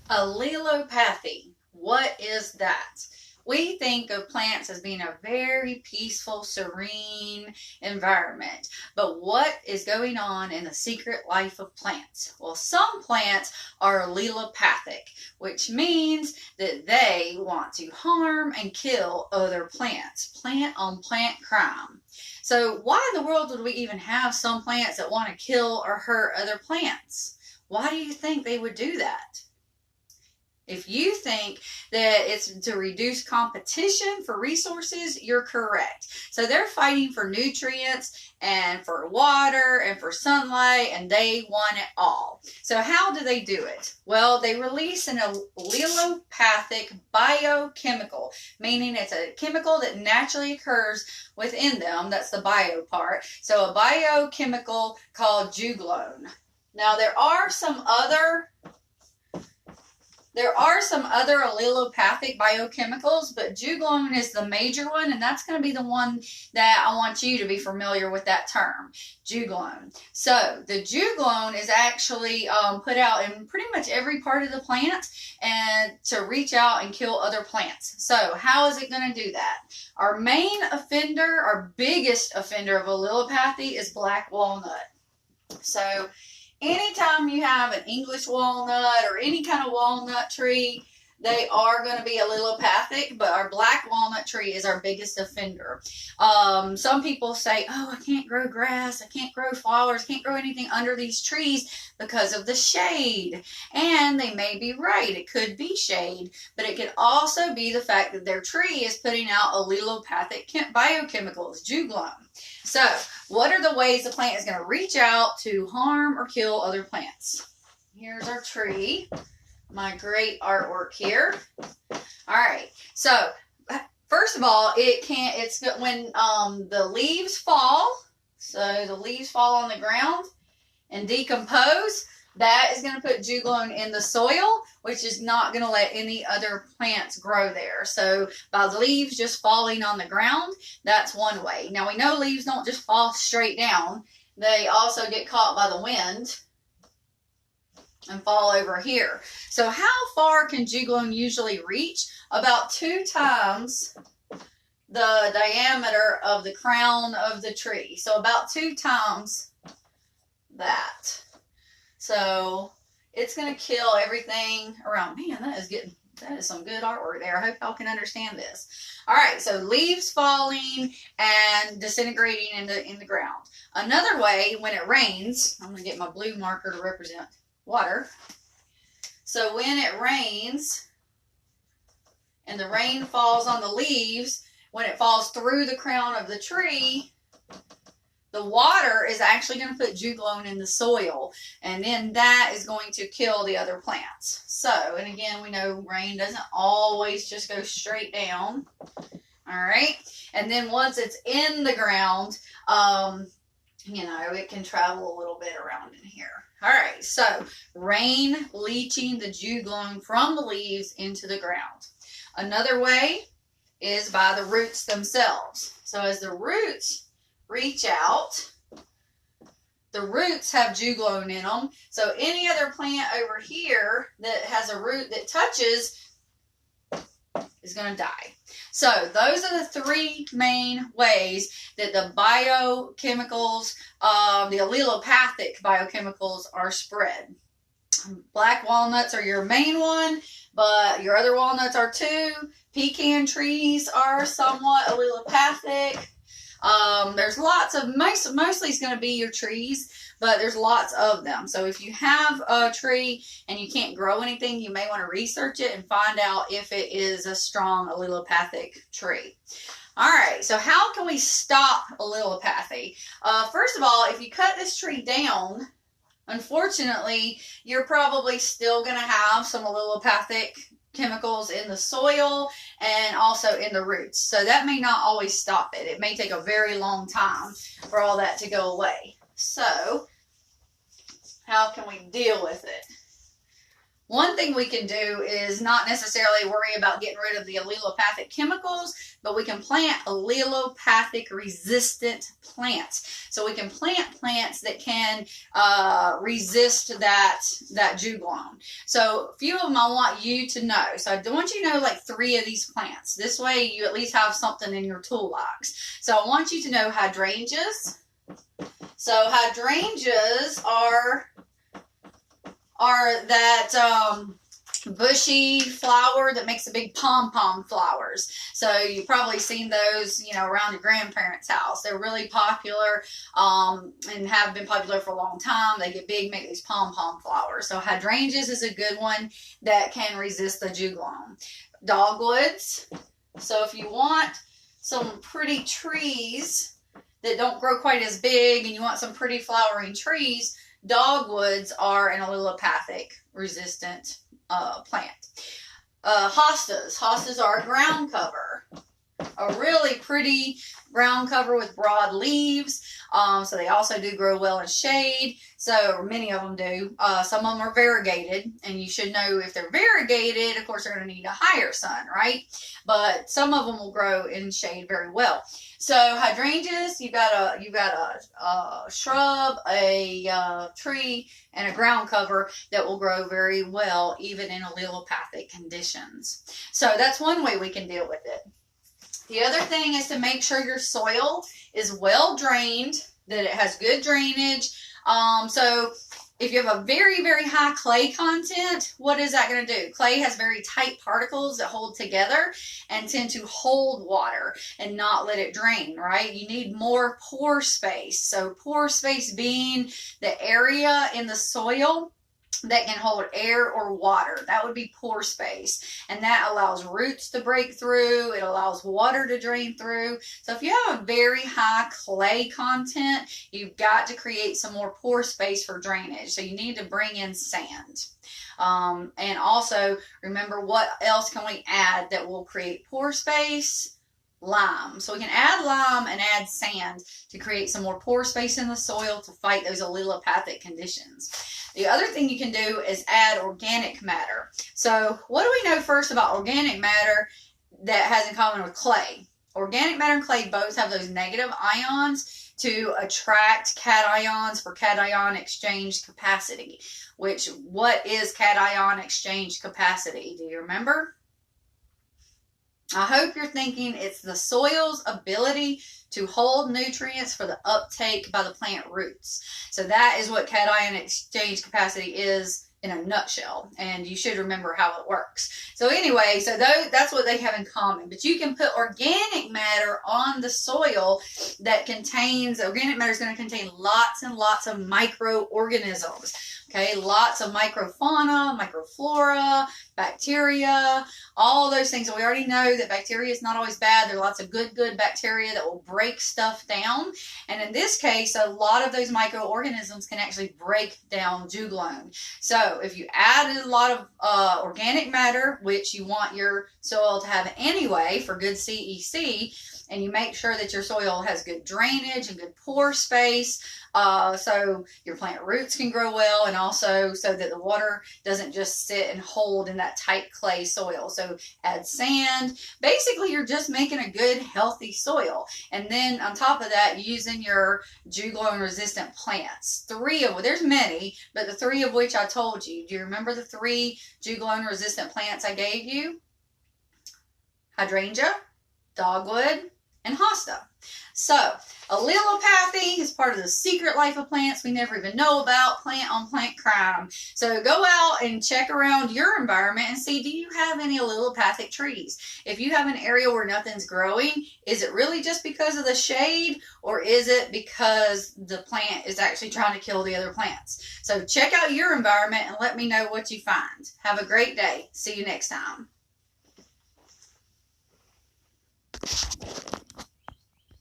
Allelopathy. What is that? We think of plants as being a very peaceful, serene environment. But what is going on in the secret life of plants? Well, some plants are allelopathic, which means that they want to harm and kill other plants. Plant on plant crime. So why in the world would we even have some plants that want to kill or hurt other plants? Why do you think they would do that? If you think that it's to reduce competition for resources, you're correct. So they're fighting for nutrients and for water and for sunlight, and they want it all. So how do they do it? Well, they release an allelopathic biochemical, meaning it's a chemical that naturally occurs within them. That's the bio part. So a biochemical called Juglone. Now there are some other allelopathic biochemicals, but Juglone is the major one, and that's going to be the one that I want you to be familiar with that term, Juglone. So the Juglone is actually put out in pretty much every part of the plant and to reach out and kill other plants. So how is it going to do that? Our main offender, our biggest offender of allelopathy is black walnut. So anytime you have an English walnut or any kind of walnut tree, they are going to be allelopathic, but our black walnut tree is our biggest offender. Some people say, oh, I can't grow grass, I can't grow flowers, I can't grow anything under these trees because of the shade. And they may be right, it could be shade, but it could also be the fact that their tree is putting out allelopathic biochemicals, Juglone. So, what are the ways the plant is going to reach out to harm or kill other plants? Here's our tree. My great artwork here. Alright, so first of all, it's when the leaves fall, so the leaves fall on the ground and decompose, that is going to put Juglone in the soil, which is not going to let any other plants grow there. So by the leaves just falling on the ground, that's one way. Now we know leaves don't just fall straight down. They also get caught by the wind and fall over here. So how far can Juglone usually reach? About 2 times the diameter of the crown of the tree. So about 2 times that. So it's going to kill everything around. Man, that is some good artwork there. I hope y'all can understand this. All right, so leaves falling and disintegrating in the ground. Another way, when it rains, I'm going to get my blue marker to represent water. So when it rains and the rain falls on the leaves, when it falls through the crown of the tree, the water is actually going to put Juglone in the soil, and then that is going to kill the other plants. So, and again, we know rain doesn't always just go straight down. All right, and then once it's in the ground, it can travel a little bit around in here. All right, so rain leaching the Juglone from the leaves into the ground. Another way is by the roots themselves. So as the roots reach out, the roots have Juglone in them. So any other plant over here that has a root that touches is going to die. So those are the 3 main ways that the biochemicals, the allelopathic biochemicals are spread. Black walnuts are your main one, but your other walnuts are too. Pecan trees are somewhat allelopathic. There's lots of, mostly it's going to be your trees, but there's lots of them. So if you have a tree and you can't grow anything, you may want to research it and find out if it is a strong allelopathic tree. All right, so how can we stop allelopathy? First of all, if you cut this tree down, unfortunately, you're probably still going to have some allelopathic chemicals in the soil and also in the roots. So that may not always stop it. It may take a very long time for all that to go away. So how can we deal with it? One thing we can do is not necessarily worry about getting rid of the allelopathic chemicals, but we can plant allelopathic resistant plants. So we can plant plants that can resist that juglone. So a few of them I want you to know. So I want you to know like 3 of these plants. This way you at least have something in your toolbox. So I want you to know hydrangeas. So hydrangeas are that bushy flower that makes the big pom-pom flowers. So you've probably seen those, you know, around your grandparents' house. They're really popular and have been popular for a long time. They get big, make these pom-pom flowers. So hydrangeas is a good one that can resist the juglone. Dogwoods. So if you want some pretty trees that don't grow quite as big and you want some pretty flowering trees, dogwoods are an allelopathic resistant plant. Hostas. Hostas are a ground cover. A really pretty ground cover with broad leaves. So they also do grow well in shade. So many of them do. Some of them are variegated, and you should know if they're variegated, of course, they're going to need a higher sun, right? But some of them will grow in shade very well. So hydrangeas, you've got a shrub, a tree, and a ground cover that will grow very well even in allelopathic conditions. So that's one way we can deal with it. The other thing is to make sure your soil is well drained, that it has good drainage. So if you have a very, very high clay content, what is that going to do? Clay has very tight particles that hold together and tend to hold water and not let it drain, right? You need more pore space. So pore space being the area in the soil that can hold air or water. That would be pore space. And that allows roots to break through. It allows water to drain through. So if you have a very high clay content, you've got to create some more pore space for drainage. So you need to bring in sand. And also remember, what else can we add that will create pore space? Lime. So we can add lime and add sand to create some more pore space in the soil to fight those allelopathic conditions. The other thing you can do is add organic matter. So what do we know first about organic matter that has in common with clay? Organic matter and clay both have those negative ions to attract cations for cation exchange capacity. Which, what is cation exchange capacity? Do you remember? I hope you're thinking it's the soil's ability to hold nutrients for the uptake by the plant roots. So that is what cation exchange capacity is in a nutshell, and you should remember how it works. So anyway, so that's what they have in common. But you can put organic matter on the soil that contains, organic matter is going to contain lots and lots of microorganisms. Okay, lots of microfauna, microflora, bacteria, all those things. So we already know that bacteria is not always bad. There are lots of good bacteria that will break stuff down. And in this case, a lot of those microorganisms can actually break down juglone. So if you add a lot of organic matter, which you want your soil to have anyway for good CEC, and you make sure that your soil has good drainage and good pore space, so your plant roots can grow well, and also so that the water doesn't just sit and hold in that tight clay soil. So add sand. Basically, you're just making a good, healthy soil. And then on top of that, using your juglone resistant plants. There's many, but the 3 of which I told you. Do you remember the 3 juglone resistant plants I gave you? Hydrangea, dogwood, and hosta. So, allelopathy is part of the secret life of plants we never even know about, plant on plant crime. So go out and check around your environment and see, do you have any allelopathic trees? If you have an area where nothing's growing, is it really just because of the shade, or is it because the plant is actually trying to kill the other plants? So check out your environment and let me know what you find. Have a great day. See you next time.